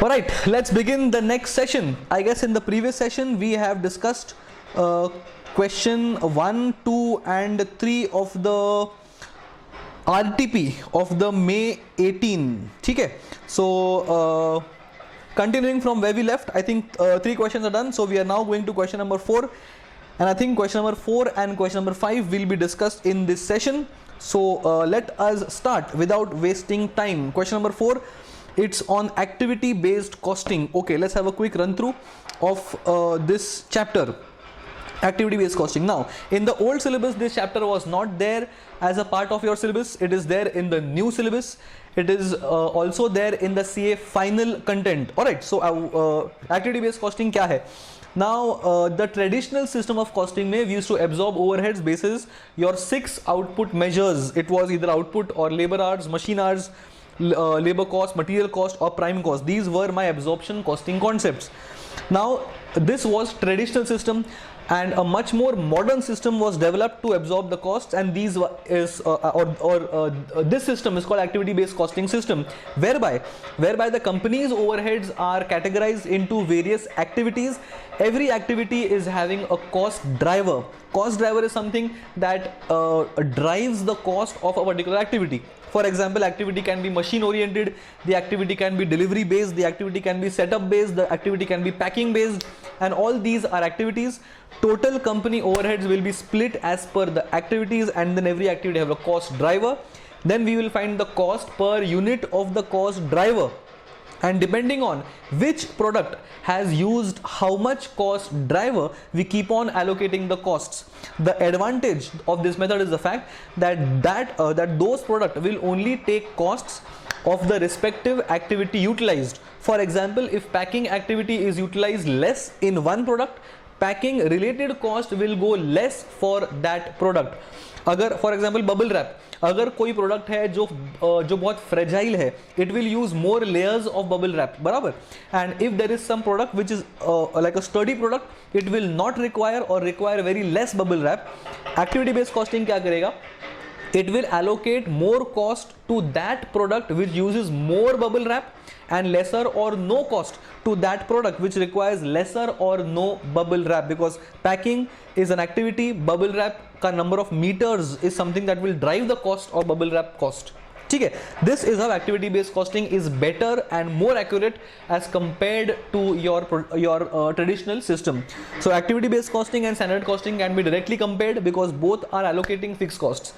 Alright, let's begin the next session. I guess in the previous session we have discussed question 1, 2 and 3 of the RTP of the May 18. Okay? So continuing from where we left, I think 3 questions are done. So we are now going to question number 4, and I think question number 4 and question number 5 will be discussed in this session. So let us start without wasting time. Question number 4, it's on activity based costing. Okay, let's have a quick run through of this chapter, activity based costing. Now in the old syllabus this chapter was not there as a part of your syllabus. It is there in the new syllabus. It is also there in the CA final content. Alright, so activity based costing kya hai? Now the traditional system of costing mein we used to absorb overheads basis your 6 output measures. It was either output or labor hours, machine hours, labor cost, material cost or prime cost. These were my absorption costing concepts. Now this was traditional system, and a much more modern system was developed to absorb the costs, and these is this system is called activity based costing system, whereby the company's overheads are categorized into various activities. Every activity is having a cost driver. Cost driver is something that drives the cost of a particular activity. For example, activity can be machine oriented, the activity can be delivery based, the activity can be setup based, the activity can be packing based, and all these are activities. Total company overheads will be split as per the activities, and then every activity have a cost driver. Then we will find the cost per unit of the cost driver, and depending on which product has used how much cost driver, we keep on allocating the costs. The advantage of this method is the fact that those products will only take costs of the respective activity utilized. For example, if packing activity is utilized less in one product, packing related cost will go less for that product. अगर for example bubble wrap, अगर कोई product है जो बहुत fragile है, it will use more layers of bubble wrap, बराबर. And if there is some product which is like a sturdy product, it will not require और require very less bubble wrap. Activity based costing क्या करेगा? It will allocate more cost to that product which uses more bubble wrap and lesser or no cost to that product which requires lesser or no bubble wrap, because packing is an activity, bubble wrap ka number of meters is something that will drive the cost of bubble wrap cost. ठीक है, this is how activity based costing is better and more accurate as compared to your traditional system. So activity based costing and standard costing can be directly compared because both are allocating fixed costs.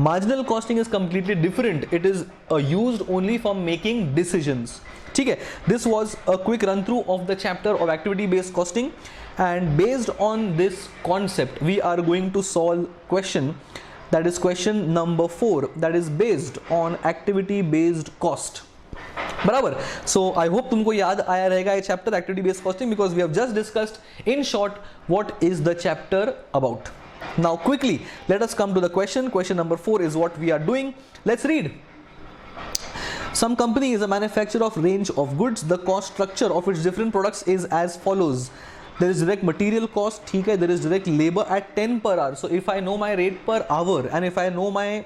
Marginal costing is completely different. It is used only for making decisions. ठीक है, this was a quick run through of the chapter of activity based costing, and based on this concept we are going to solve question, that is question number 4, that is based on activity based cost. बराबर. So I hope तुमको याद आया रहेगा ये chapter activity based costing, because we have just discussed in short what is the chapter about. Now quickly let us come to the question. Question number 4 is what we are doing. Let's read. Some company is a manufacturer of range of goods. The cost structure of its different products is as follows. There is direct material cost, ठीक है, there is direct labor at 10 per hour. So if I know my rate per hour and if I know my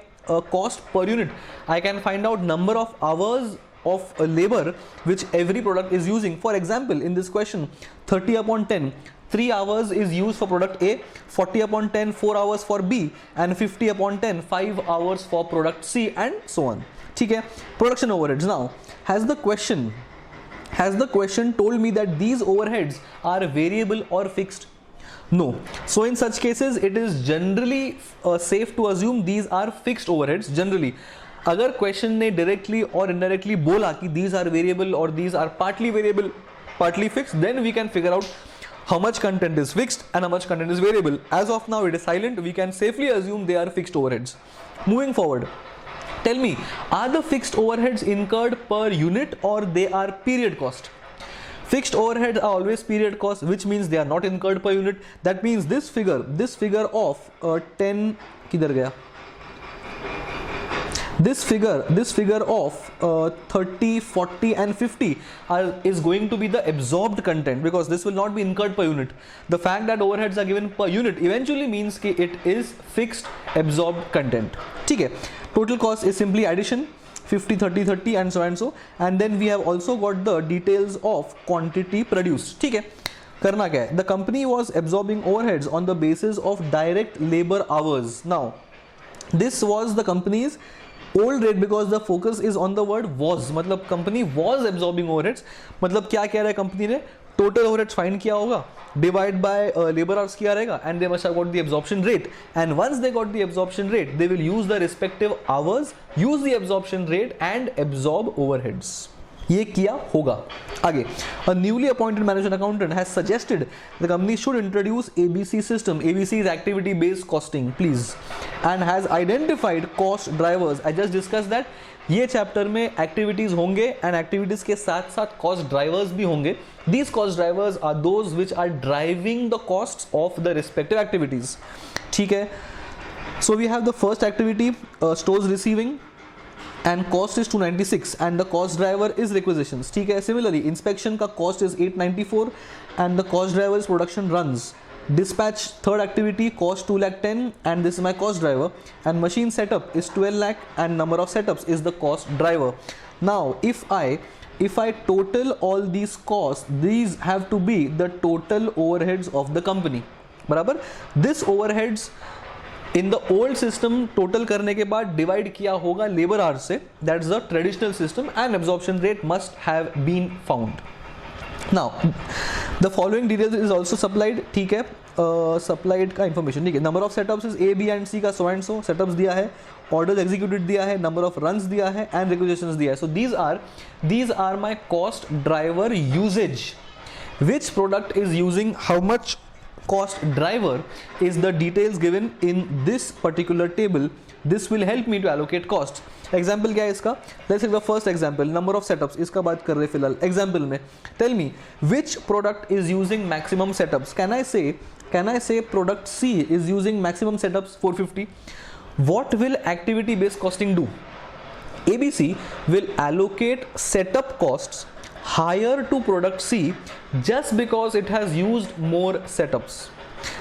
cost per unit, I can find out number of hours of labor which every product is using. For example, in this question, 30 upon 10, 3 hours is used for product A, 40 upon 10, 4 hours for B, and 50 upon 10, 5 hours for product C, and so on. ठीक है, production overheads. Now, has the question told me that these overheads are variable or fixed? No. So in such cases it is generally safe to assume these are fixed overheads generally. अगर question ने directly or indirectly बोला कि these are variable or these are partly variable, partly fixed, then we can figure out how much content is fixed and how much content is variable. As of now it is silent. We can safely assume they are fixed overheads. Moving forward, tell me, are the fixed overheads incurred per unit or they are period cost? Fixed overheads are always period cost, which means they are not incurred per unit. That means this figure of 10 किधर गया? This figure of 30, 40 and 50 is going to be the absorbed content, because this will not be incurred per unit. The fact that overheads are given per unit eventually means that it is fixed absorbed content. ठीक है, total cost is simply addition. 50, 30, 30 and so, and then we have also got the details of quantity produced. ठीक है, करना क्या है? The company was absorbing overheads on the basis of direct labor hours. Now this was the company's old rate because the focus is on the word was. मतलब company was absorbing overheads, मतलब क्या कह रहा है company ने? Total overheads find किया होगा, divide by labour hours किया रहेगा, and they must have got the absorption rate, and once they got the absorption rate they will use the respective hours, use the absorption rate and absorb overheads. ये किया होगा. आगे, a newly appointed management accountant has suggested the company should introduce ABC system. ABC is activity based costing, please, and has identified cost drivers. I just discussed that. ये chapter में activities होंगे and activities के साथ साथ cost drivers भी होंगे. These cost drivers are those which are driving the cost of the respective activities. ठीक है, so we have the first activity stores receiving and cost is 296 and the cost driver is requisitions. ठीक है, similarly inspection का cost is 894 and the cost driver is production runs. Dispatch third activity cost 210 and this is my cost driver, and machine setup is 12 lakh and number of setups is the cost driver. Now if I total all these costs, these have to be the total overheads of the company. बराबर, this overheads in the old system total करने के बाद divide किया होगा labor hours से, that's the traditional system, and absorption rate must have been found. Now the following details is also supplied. ठीक है, supplied का information. ठीक है, number of setups is A, B and C का so and so setups दिया है, orders executed दिया है, number of runs दिया है and requisitions दिया है. So these are my cost driver usage. Which product is using how much cost driver is the details given in this particular table. This will help me to allocate costs. Example क्या है इसका? Let's take the first example, number of setups. इसका बात कर रहे फिलहाल. Example में tell me which product is using maximum setups. Can I say product C is using maximum setups 450? What will activity based costing do? ABC will allocate setup costs higher to product C just because it has used more setups.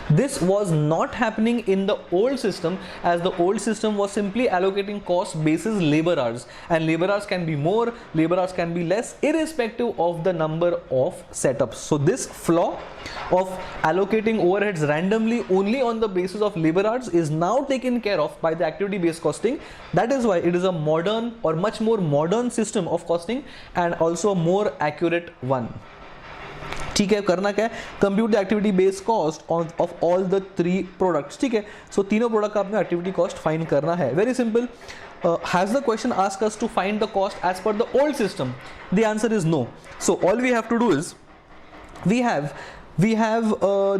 This was not happening in the old system, as the old system was simply allocating cost basis labor hours, and labor hours can be more, labor hours can be less, irrespective of the number of setups. So this flaw of allocating overheads randomly only on the basis of labor hours is now taken care of by the activity based costing. That is why it is a modern or much more modern system of costing and also a more accurate one. ठीक है, करना क्या है? Compute the activity base cost of all the 3 products. ठीक है, सो तीनों product का आपने एक्टिविटी कॉस्ट फाइंड करना है. Very simple. Has the question asked us to find the cost as per the old system? The answer is no. So all we have to do is we have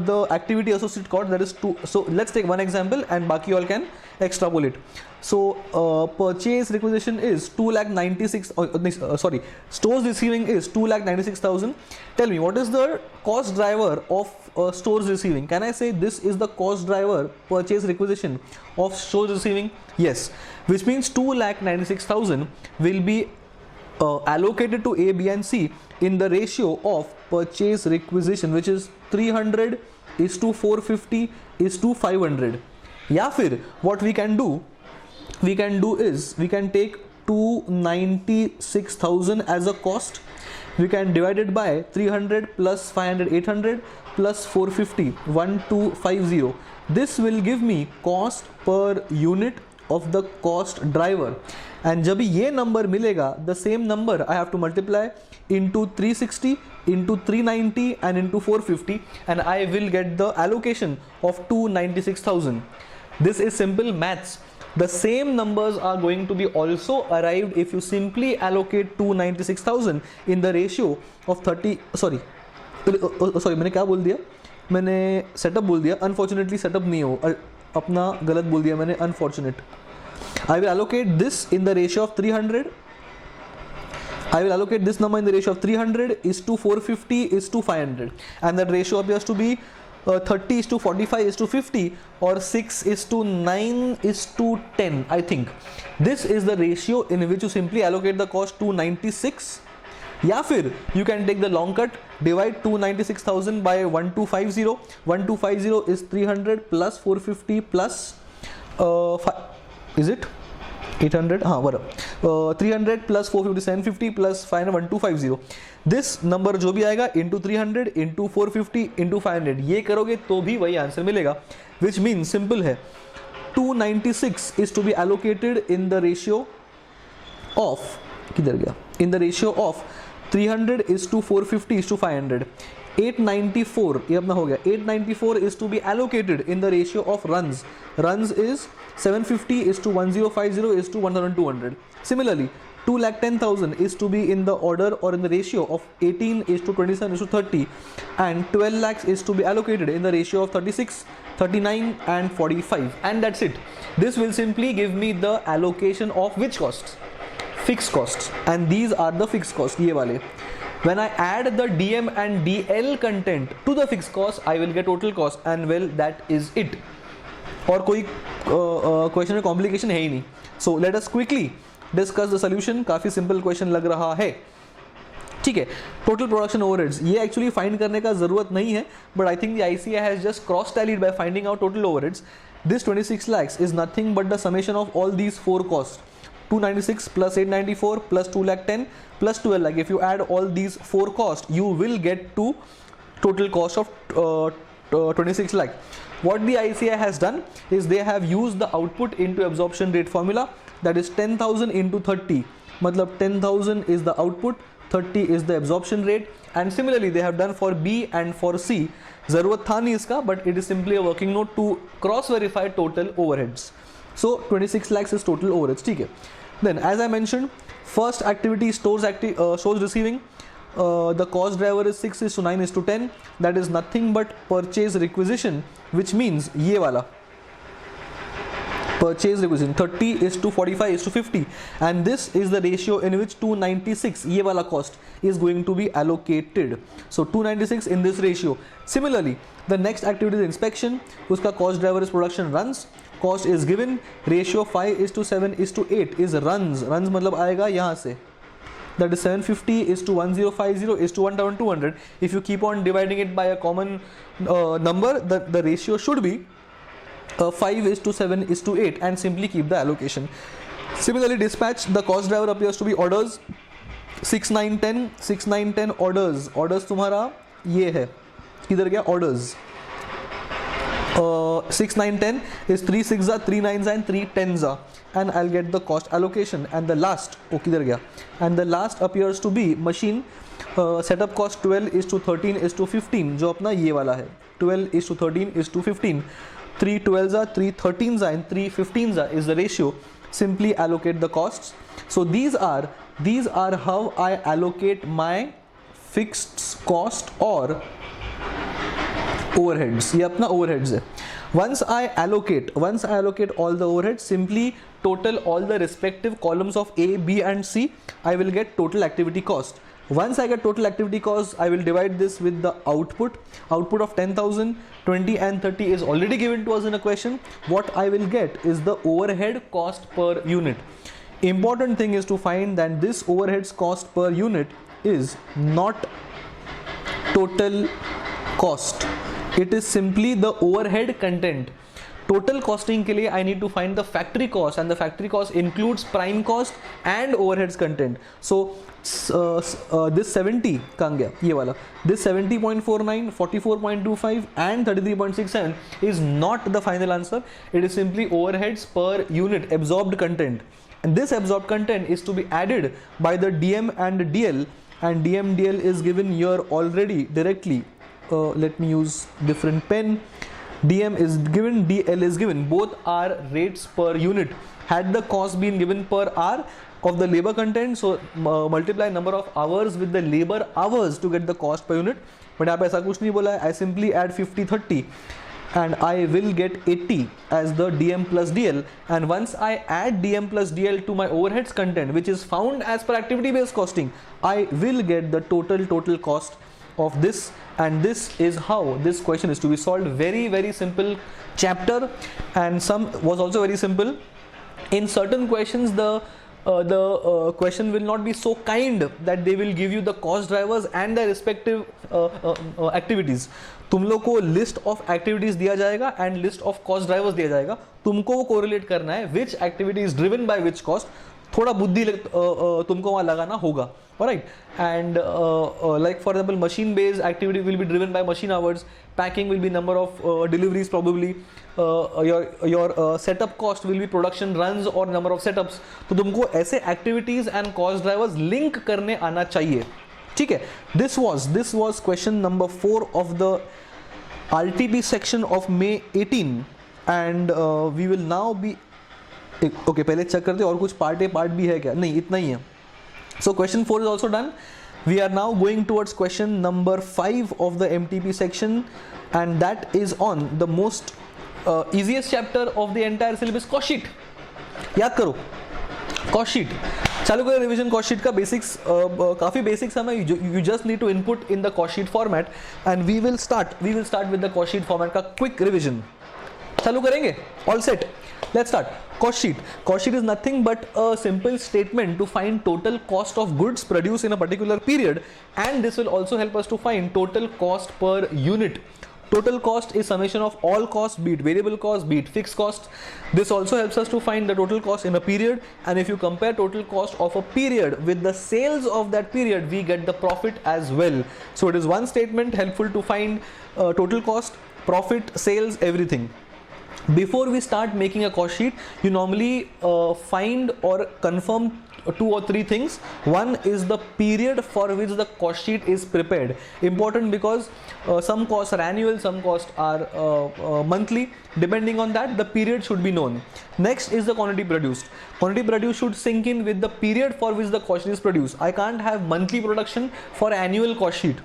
the activity associated cost, that is 2. So let's take one example and baki all can extrapolate. So purchase requisition is 2,96,000. Stores receiving is 2,96,000. Tell me what is the cost driver of stores receiving? Can I say this is the cost driver purchase requisition of stores receiving? Yes, which means 2,96,000 will be allocated to A, B and C in the ratio of purchase requisition, which is 300 is to 450 is to 500. या फिर what we can do is we can take 296,000 as a cost. We can divide it by 300 plus 500 800 plus 450 1250. This will give me cost per unit of the cost driver. And जब ये number मिलेगा, the same number I have to multiply into 360 into 390 and into 450, and I will get the allocation of 296,000. This is simple maths. The same numbers are going to be also arrived if you simply allocate 296,000 in the ratio of 30. Sorry, मैंने क्या बोल दिया? मैंने setup बोल दिया. Unfortunately setup नहीं हो, अपना गलत बोल दिया मैंने, unfortunate. I will allocate this in the ratio of 300. I will allocate this number in the ratio of 300 is to 450 is to 500, and that ratio appears to be 30 is to 45 is to 50, or 6 is to 9 is to 10. I think this is the ratio in which you simply allocate the cost 296. या फिर you can take the long cut, divide 296,000 by 1250. 1250 is 300 plus 450 plus is it 800? हाँ बराबर. 300 plus 450 750 plus 500 1250. This number जो भी आएगा into 300 into 450 into 500 ये करोगे तो भी वही आंसर मिलेगा, विच मीन सिंपल है 296 is to be allocated in the ratio of, किधर गया, in the ratio of 300 is to 450 is to 500. 894 ये अपना हो गया, 894 is to be allocated in the ratio of runs. Runs is 750 is to 1050 is to 1200. Similarly 2,10,000 is to be in the order or in the ratio of 18 is to 27 is to 30, and 12 lakhs is to be allocated in the ratio of 36, 39 and 45, and that's it. This will simply give me the allocation of which costs? Fixed costs, and these are the fixed costs, ये वाले. When I add the DM and DL content to the fixed cost, I will get total cost, and well, that is it. और कोई question में complication है ही नहीं. So let us quickly discuss the solution. काफ़ी simple question लग रहा है, ठीक है. टोटल प्रोडक्शन ओवरहेड्स ये एक्चुअली फाइंड करने का जरूरत नहीं है, but I think the ICA has just cross tallied by finding out total overheads. This 26 lakhs is nothing but the summation of all these four costs. 296 plus 894 plus 210 plus 12 lakh. If you add all these four costs, you will get to total cost of 26 lakh. What the ICA has done is they have used the output into absorption rate formula, that is 10,000 into 30. मतलब 10,000 is the output, 30 is the absorption rate, and similarly they have done for B and for C. ज़रूरत था नहीं इसका, but it is simply a working note to cross verify total overheads. So 26 lakhs is total overheads, ठीक है. Then as I mentioned, first activity stores receiving. The cost driver is 6 is to 9 is to 10. That is nothing but purchase requisition, which means ये वाला purchase requisition 30 is to 45 is to 50, and this is the ratio in which 296 ये वाला cost is going to be allocated. So 296 in this ratio. Similarly the next activity is inspection. उसका cost driver is production runs. Cost is given, ratio 5 is to 7 is to 8 is runs. Runs मतलब आएगा यहाँ से, that is 750 is to 1050 is to 1200. If you keep on dividing it by a common number, the ratio should be 5 is to 7 is to 8, and simply keep the allocation. Similarly dispatch, the cost driver appears to be orders 6 9 10 6 9 10 orders. Orders तुम्हारा ये है, किधर गया orders. 6 9 10 is 3 6 are 3 9s and 3 10s are, and I'll get the cost allocation. And the last, किधर गया, and the last appears to be machine. Setup cost 12 is to 13 is to 15, जो अपना ये वाला है, 12 is to 13 is to 15. 3 12s are 3 13s are and 3 15s are is the ratio. Simply allocate the costs. So these are how I allocate my fixed cost or overheads. ये अपना overheads है. Once I allocate all the overheads, simply total all the respective columns of A, B and C. I will get total activity cost. Once I get total activity cost, I will divide this with the output of 10,000, 20 and 30 is already given to us in a question. What I will get is the overhead cost per unit. Important thing is to find that this overheads cost per unit is not total cost. It is simply the overhead content. Total costing के लिए I need to find the factory cost, and the factory cost includes prime cost and overheads content. So this 70 कहाँ गया, ये वाला, this 70.49, 44.25 and 33.67 is not the final answer. It is simply overheads per unit absorbed content, and this absorbed content is to be added by the DM and DL, and DM DL is given here already directly. Let me use different pen. DM is given, DL is given. Both are rates per unit. Had the cost been given per hour of the labor content, so multiply number of hours with the labor hours to get the cost per unit. But यहाँ पे ऐसा कुछ नहीं बोला है. I simply add 50 30 and I will get 80 as the DM plus DL, and once I add DM plus DL to my overheads content, which is found as per activity based costing, I will get the total cost of this. And this is how this question is to be solved. Very simple chapter, and some was also very simple. In certain questions the question will not be so kind that they will give you the cost drivers and their respective activities. तुम लोग को list of activities दिया जाएगा and list of cost drivers दिया जाएगा. तुमको वो correlate करना है which activity is driven by which cost. थोड़ा बुद्धि तुमको वहाँ लगाना होगा. Alright, and like for example, machine-based activity will be driven by machine hours. Packing will be number of deliveries probably. Your setup cost will be production runs or number of setups. तो तुमको ऐसे activities and cost drivers link करने आना चाहिए. ठीक है? This was question number 4 of the RTP section of May 18, and we will now be okay. पहले check करते और कुछ part भी है क्या? नहीं, इतना ही है. So question 4 is also done. We are now going towards question number 5 of the MTP section, and that is on the most easiest chapter of the entire syllabus, cost sheet. याद करो cost sheet. चालू करें revision cost sheet का basics. काफ़ी basics हमें. You just need to input in the cost sheet format, and we will start with the cost sheet format का quick revision. चालू करेंगे. All set. Let's start. Cost sheet. Cost sheet is nothing but a simple statement to find total cost of goods produced in a particular period, and this will also help us to find total cost per unit. Total cost is summation of all costs, be it variable cost, be it fixed cost. This also helps us to find the total cost in a period, and if you compare total cost of a period with the sales of that period, we get the profit as well. So it is one statement helpful to find total cost, profit, sales, everything. Before we start making a cost sheet, you normally find or confirm 2 or 3 things. One is the period for which the cost sheet is prepared. Important because some costs are annual, some costs are monthly. Depending on that, the period should be known. Next is the quantity produced. Quantity produced should sync in with the period for which the cost sheet is produced. I can't have monthly production for annual cost sheet.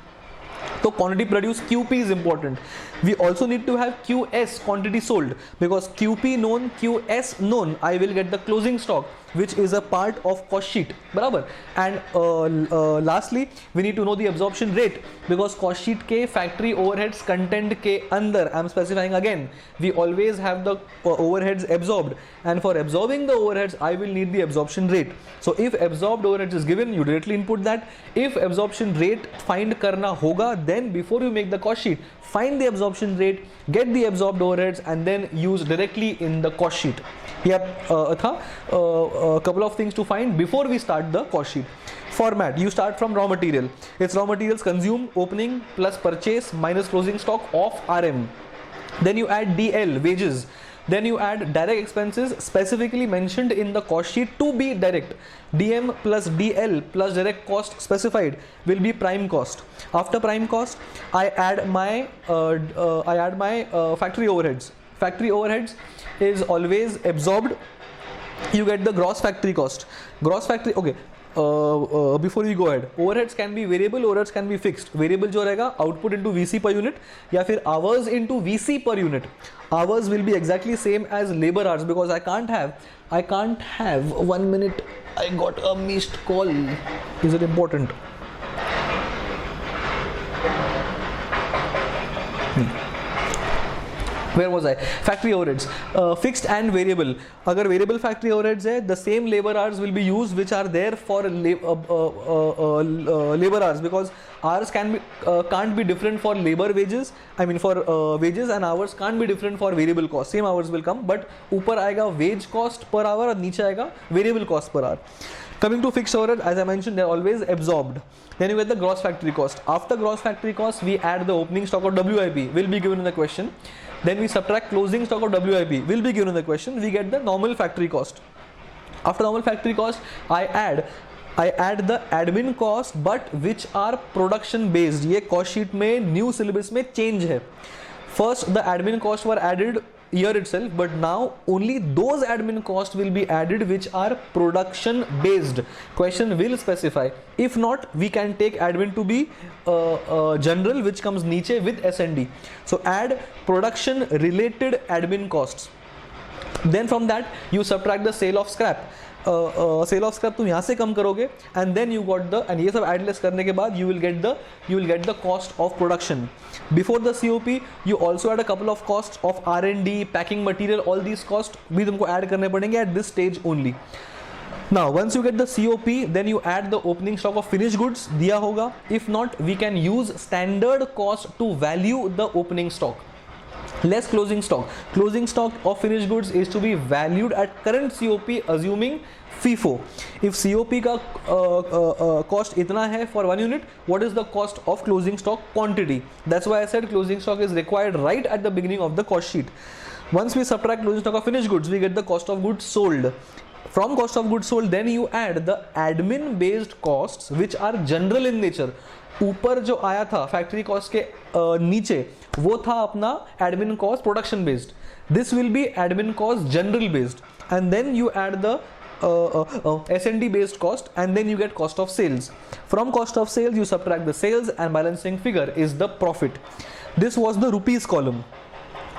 So quantity produced, QP is important. We also need to have QS, quantity sold, because QP known, QS known, I will get the closing stock, which is a part of cost sheet. Barabar. And lastly, we need to know the absorption rate, because cost sheet ke factory overheads content ke andar, I am specifying again, we always have the overheads absorbed, and for absorbing the overheads I will need the absorption rate. So if absorbed overheads is given, you directly input that. If absorption rate find karna hoga, then before you make the cost sheet, find the absorption rate, get the absorbed overheads, and then use directly in the cost sheet. Here a couple of things to find before we start the cost sheet. Format, you start from raw material. It's raw materials consumed, opening plus purchase minus closing stock of RM. Then you add DL, wages. Then you add direct expenses specifically mentioned in the cost sheet to be direct. DM plus DL plus direct cost specified will be prime cost. After prime cost, I add my factory overheads. Factory overheads is always absorbed. You get the gross factory cost. Gross factory, okay. Before we go ahead, overheads can be variable, overheads can be fixed. Variable जो रहेगा output into VC per unit, या फिर hours into VC per unit. Hours will be exactly same as labor hours, because I can't have 1 minute. I got a missed call. Is it important? Where was I? Factory overheads, fixed and variable. अगर variable factory overheads है, the same labor hours will be used which are there for labor hours, because hours can't be different for labor wages. I mean for wages, and hours can't be different for variable cost. Same hours will come, but ऊपर आएगा wage cost per hour और नीचे आएगा variable cost per hour. Coming to fixed overhead, as I mentioned, they are always absorbed. Then you get the gross factory cost. After gross factory cost, we add the opening stock or WIP, will be given in the question. Then we subtract closing stock or WIP, will be given in the question. We get the normal factory cost. After normal factory cost, I add the admin cost, but which are production based. ये cost sheet में new syllabus में change है. First the admin costs were added year itself, but now only those admin costs will be added which are production based. Question will specify. If not, we can take admin to be general, which comes niche with S&D. So add production related admin costs. Then from that you subtract the sale of scrap. Sale of scrap तुम यहाँ से कम करोगे, and then you got the, and ये सब add less करने के बाद you will get the cost of production. Before the COP, you also add a couple of costs of R&D, packing material. All these costs भी तुमको add करने पड़ेंगे at this stage only. Now once you get the COP, then you add the opening stock of finished goods दिया होगा. If not, we can use standard cost to value the opening stock. less closing stock. Closing stock of finished goods is to be valued at current COP assuming FIFO. If COP का cost इतना है for 1 unit, what is the cost of closing stock quantity? That's why I said closing stock is required right at the beginning of the cost sheet. Once we subtract closing stock of finished goods, we get the cost of goods sold. From cost of goods sold, then you add the admin based costs which are general in nature. ऊपर जो आया था factory cost के नीचे वो था अपना admin cost production based. This will be admin cost general based and then you add the S&D based cost and then you get cost of sales. From cost of sales you subtract the sales and balancing figure is the profit. This was the rupees column.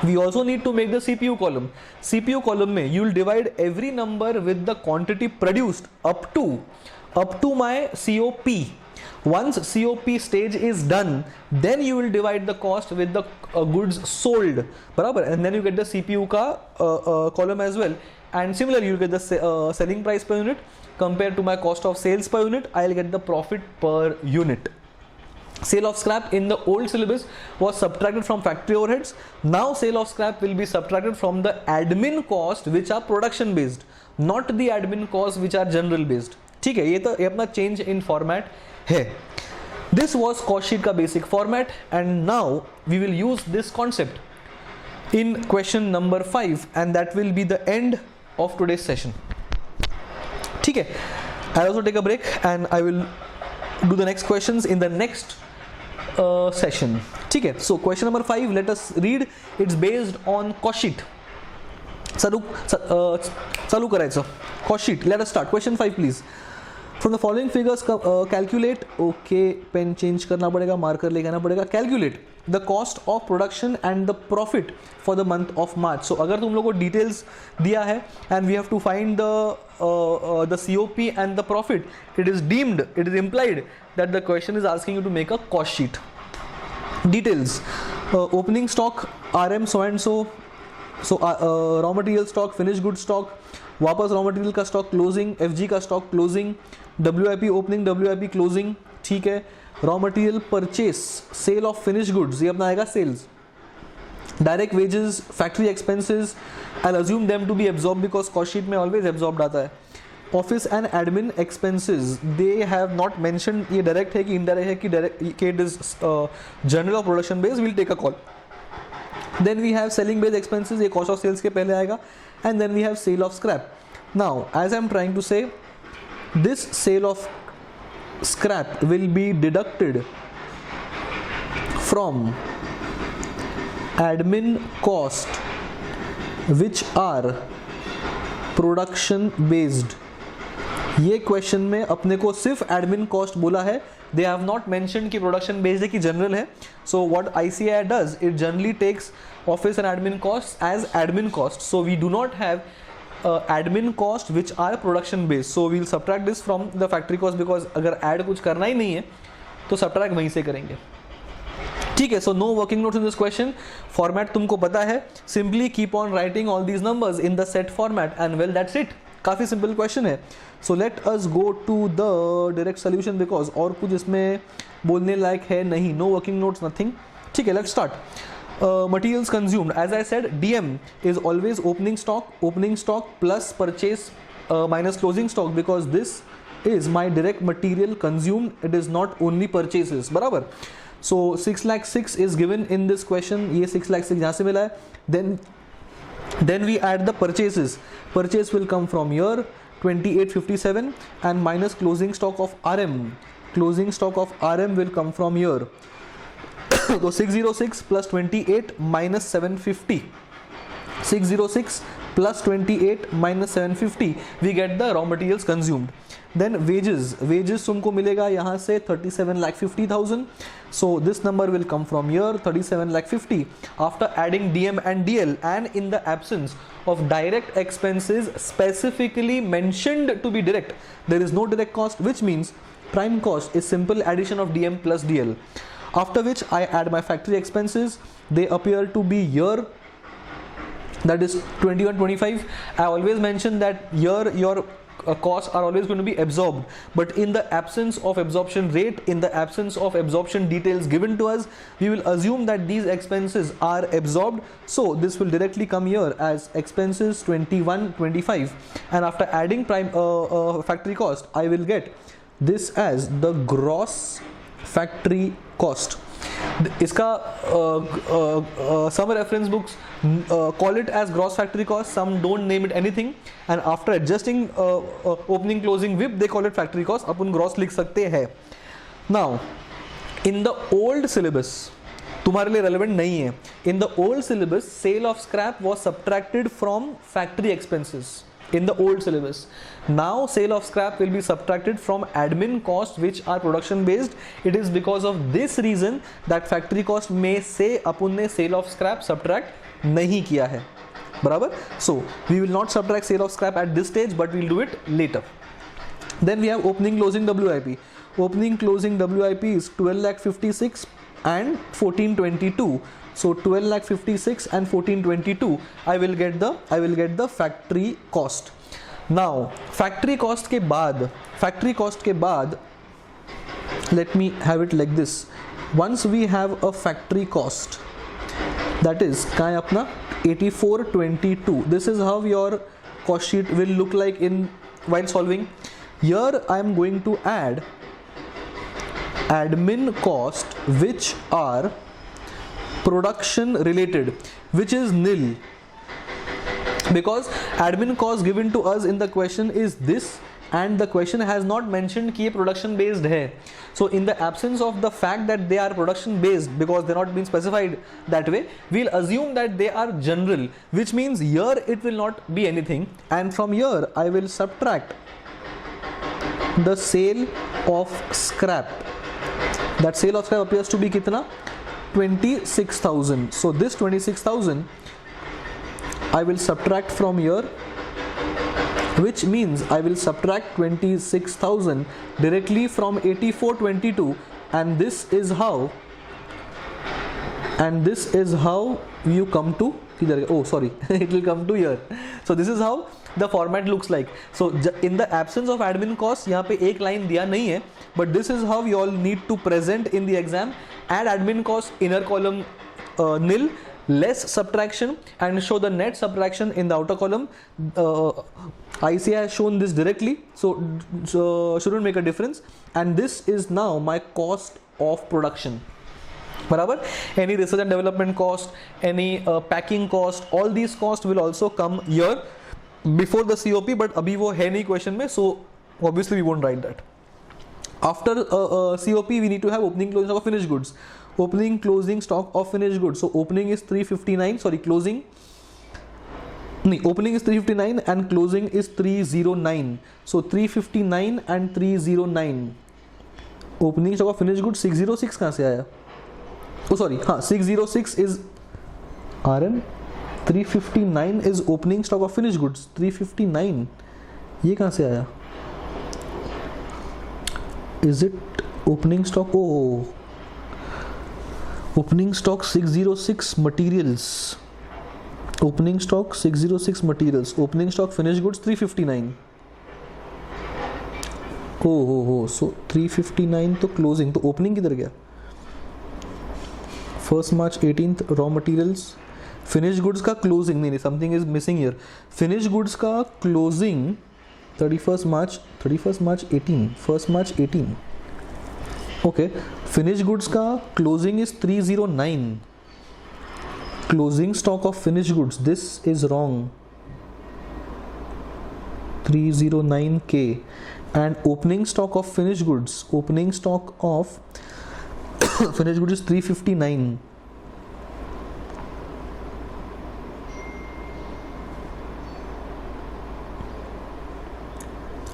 We also need to make the CPU column. CPU column में you will divide every number with the quantity produced up to my COP. Once COP stage is done, then you will divide the cost with the goods sold, बराबर, and then you get the CPU का column as well. And similarly you get the selling price per unit compared to my cost of sales per unit. I'll get the profit per unit. Sale of scrap in the old syllabus was subtracted from factory overheads. Now sale of scrap will be subtracted from the admin cost which are production based, not the admin costs which are general based. ठीक है, ये तो ये अपना change in format है. This was cost sheet का basic format and now we will use this concept in question number 5 and that will be the end of today's session. ठीक है, I'll also take a break and I will do the next questions in the next session. ठीक है, so question number 5, let us read. It's based on cost sheet. चालू करायचं cost sheet. Let us start. Question 5 please. From the following figures calculate, okay, pen change करना पड़ेगा, marker लेके आना पड़ेगा. Calculate the cost of production and the profit for the month of March. So अगर तुम लोगों को details दिया है and we have to find the COP and the profit, it is implied that the question is asking you to make a cost sheet. Details, opening stock RM so and so, raw material stock, finished good stock, वापस raw material का stock closing, FG का stock closing, WIP opening, WIP closing. ठीक है, raw material purchase, sale of finish goods, ये अपना आएगा sales. Direct wages, factory expenses, I will assume them to be absorb because cost sheet में always absorb आता है. Office and admin expenses, they have not mention ये direct है कि indirect है कि direct it is general of production base, will take a call. Then we have selling based expenses, ये cost of sales के पहले आएगा, and then we have sale of scrap. Now as I'm trying to say, this sale of scrap will be deducted from admin cost which are production based. ये question में अपने को सिर्फ admin cost बोला है, they have not mentioned कि production based है कि जनरल है. So what ICAI does, it generally takes office and admin costs as admin costs. So we do not have admin cost which are production based. So we'll subtract this from the factory cost because अगर add कुछ करना ही नहीं है तो subtract वहीं से करेंगे. ठीक है, so no working notes in this question. Format तुमको पता है, simply keep on writing all these numbers in the set format and well that's it. काफ़ी सिंपल क्वेश्चन है. So let us go to the direct solution because और कुछ इसमें बोलने लायक है नहीं. No working notes, nothing. ठीक है, let's start. Materials consumed, as I said, DM is always opening stock plus purchase minus closing stock because this is my direct material consumed. It is not only purchases, बराबर. So 6,06,000 is given in this question. ये 6,06,000 यहाँ से मिला है. Then we add the purchases. Purchase will come from here, 2857, and minus closing stock of RM. Closing stock of RM will come from here. So 606 plus 28 minus 750. 606 plus 28 minus 750. We get the raw materials consumed. Then wages तुमको मिलेगा यहाँ से 37,50,000. So this number will come from here, 37,50,000. After adding DM and DL and in the absence of direct expenses specifically mentioned to be direct, there is no direct cost, which means prime cost is simple addition of DM plus DL. After which I add my factory expenses. They appear to be here, that is 2125. I always mention that here your costs are always going to be absorbed, but in the absence of absorption rate, in the absence of absorption details given to us, we will assume that these expenses are absorbed. So this will directly come here as expenses 2125, and after adding factory cost, I will get this as the gross factory cost. इसका some reference books call it as gross factory cost, some don't name it anything, and after adjusting opening closing WIP they call it factory cost. Upon gross लिख सकते हैं. Now in the old syllabus, तुम्हारे लिए relevant नहीं है, in the old syllabus sale of scrap was subtracted from factory expenses. In the old syllabus, now sale of scrap will be subtracted from admin costs which are production based. It is because of this reason that factory cost में से अपन ने sale of scrap subtract नहीं किया है, बराबर. So we will not subtract sale of scrap at this stage, but we'll do it later. Then we have opening closing WIP. Opening closing WIP is 12,56,000 and 1422. So 12,56,000 and 1422. I will get the factory cost. Now factory cost के बाद let me have it like this. Once we have a factory cost, that is क्या है अपना 8422. This is how your cost sheet will look like in while solving. Here I am going to add admin cost which are production related, which is nil, because admin cost given to us in the question is this, and the question has not mentioned कि ये production based है. So in the absence of the fact that they are production based, because they are not been specified that way, we'll assume that they are general, which means here it will not be anything, and from here I will subtract the sale of scrap. That sale of scrap appears to be कितना 26,000. So this 26,000 I will subtract from here, which means I will subtract 26,000 directly from 8422, and this is how you come to it will come to here. So this is how the format looks like. So in the absence of admin cost, यहाँ पे एक line दिया नहीं है, but this is how you all need to present in the exam. Add admin cost, inner column nil, less subtraction, and show the net subtraction in the outer column. ICI has shown this directly, so shouldn't make a difference. And this is now my cost of production. बराबर. Any research and development cost, any packing cost, all these costs will also come here before the COP, but अभी वो है नहीं question में, so obviously we won't write that. After COP, we need to have opening closing stock of finished goods. Opening closing stock of finished goods. So opening is 359. Sorry, closing. Opening is 359 and closing is 309. So 359 and 309. Opening stock of finished goods 606 कहाँ से आया? Oh sorry, हाँ 606 is RM. 359 is opening stock of finished goods. 359 ये कहाँ से आया? Is it opening stock? Oh, opening stock 606 materials. Opening stock 606 materials. Opening stock finished goods 359. Oh, so 359 तो closing, तो opening किधर गया? 1st March 18th raw materials. Finished goods का closing नहीं, something is missing here. Finished goods का closing 31st March 18, 1st March 18. Okay, finished goods का closing is 309. Closing stock of finished goods, this is wrong. 309K. And opening stock of finished goods, opening stock of finished goods is 359.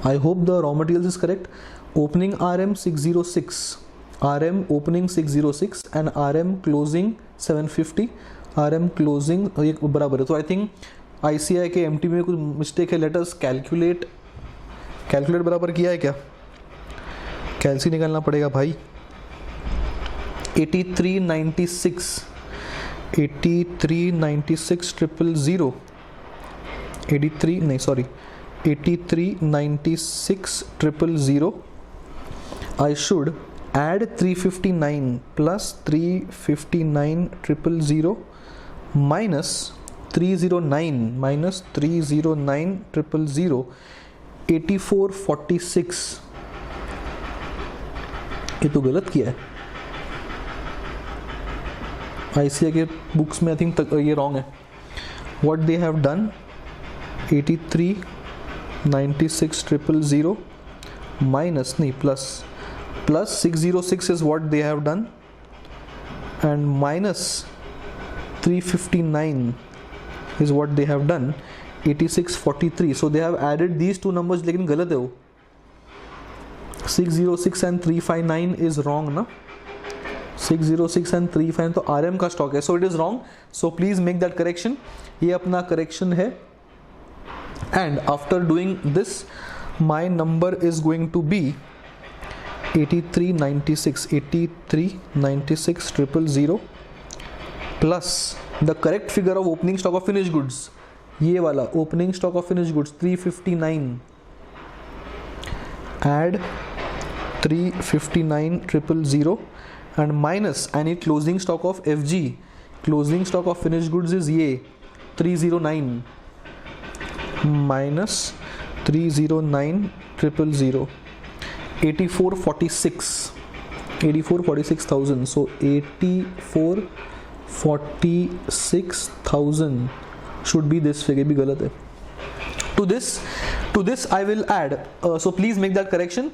I hope the raw materials is correct. Opening RM 606, RM opening 606 and RM closing 750. RM closing ये बराबर है. तो I think ICI के MT में कुछ mistake है. Let us calculate बराबर किया है क्या? कैलसी निकालना पड़ेगा भाई. 8396 000 83 नहीं sorry 8396,000. I should add 359 plus 359,000 minus 309,000 8446. ये तो गलत किया है. ICA के बुक्स में आई थिंक ये रॉन्ग है. What they have done, 8396,000 minus नहीं plus 606 is what they have done, and minus 359 is what they have done, 8643. So they have added these two numbers, लेकिन गलत है वो. 606 and 359 is wrong ना. 606 and 359 तो RM का stock है, so it is wrong. So please make that correction. ये अपना correction है. And after doing this, my number is going to be 8396,000 plus the correct figure of opening stock of finished goods. ये वाला opening stock of finished goods 359. Add 359,000 and minus I need closing stock of FG. Closing stock of finished goods is ये 309 minus 309,000 8446,000. So 8446,000 should be this figure. भी गलत है. To this I will add. So please make that correction.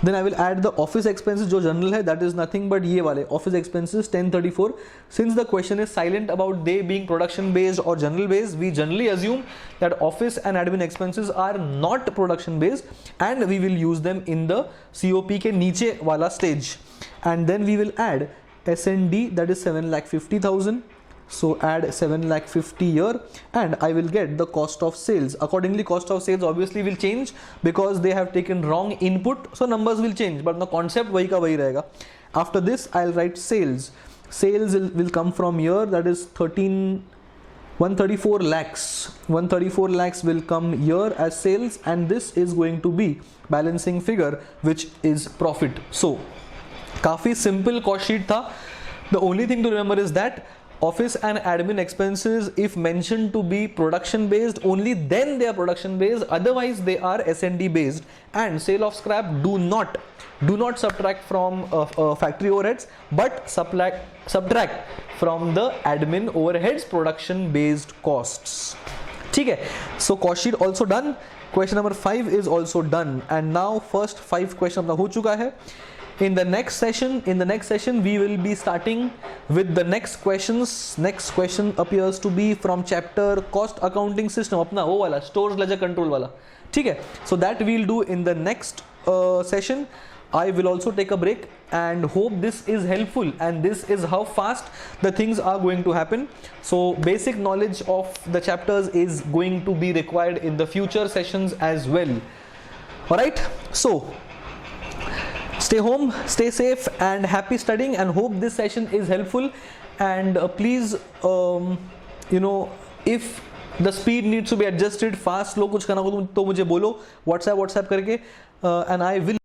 Then I will add the office expenses जो general है, that is nothing but ये वाले office expenses 1034. Since the question is silent about they being production based or general based, we generally assume that office and admin expenses are not production based, and we will use them in the COP के नीचे वाला stage. And then we will add S&D, that is 7,50,000. So add 7,50,000 here, and I will get the cost of sales. Accordingly, cost of sales obviously will change because they have taken wrong input, so numbers will change, but the concept वही का वही रहेगा. After this, I'll write sales. Sales will come from here, that is 134 lakhs. 134 lakhs will come here as sales, and this is going to be balancing figure, which is profit. So काफी simple cost sheet था. The only thing to remember is that office and admin expenses, if mentioned to be production based, only then they are production based, otherwise they are S&D based. And sale of scrap do not subtract from factory overheads, but subtract from the admin overheads production based costs. ठीक है. So cost sheet also done. Question number 5 is also done, and now first 5 question अपना हो चुका है. In the next session we will be starting with the next questions. Next question appears to be from chapter cost accounting system, अपना वो वाला stores ledger control वाला. ठीक है. So that we'll do in the next session. I will also take a break and hope this is helpful, and this is how fast the things are going to happen. So basic knowledge of the chapters is going to be required in the future sessions as well. Alright, so stay home, stay safe, and happy studying, and hope this session is helpful. And please if the speed needs to be adjusted, fast slow कुछ करना हो तो मुझे बोलो WhatsApp करके, and I will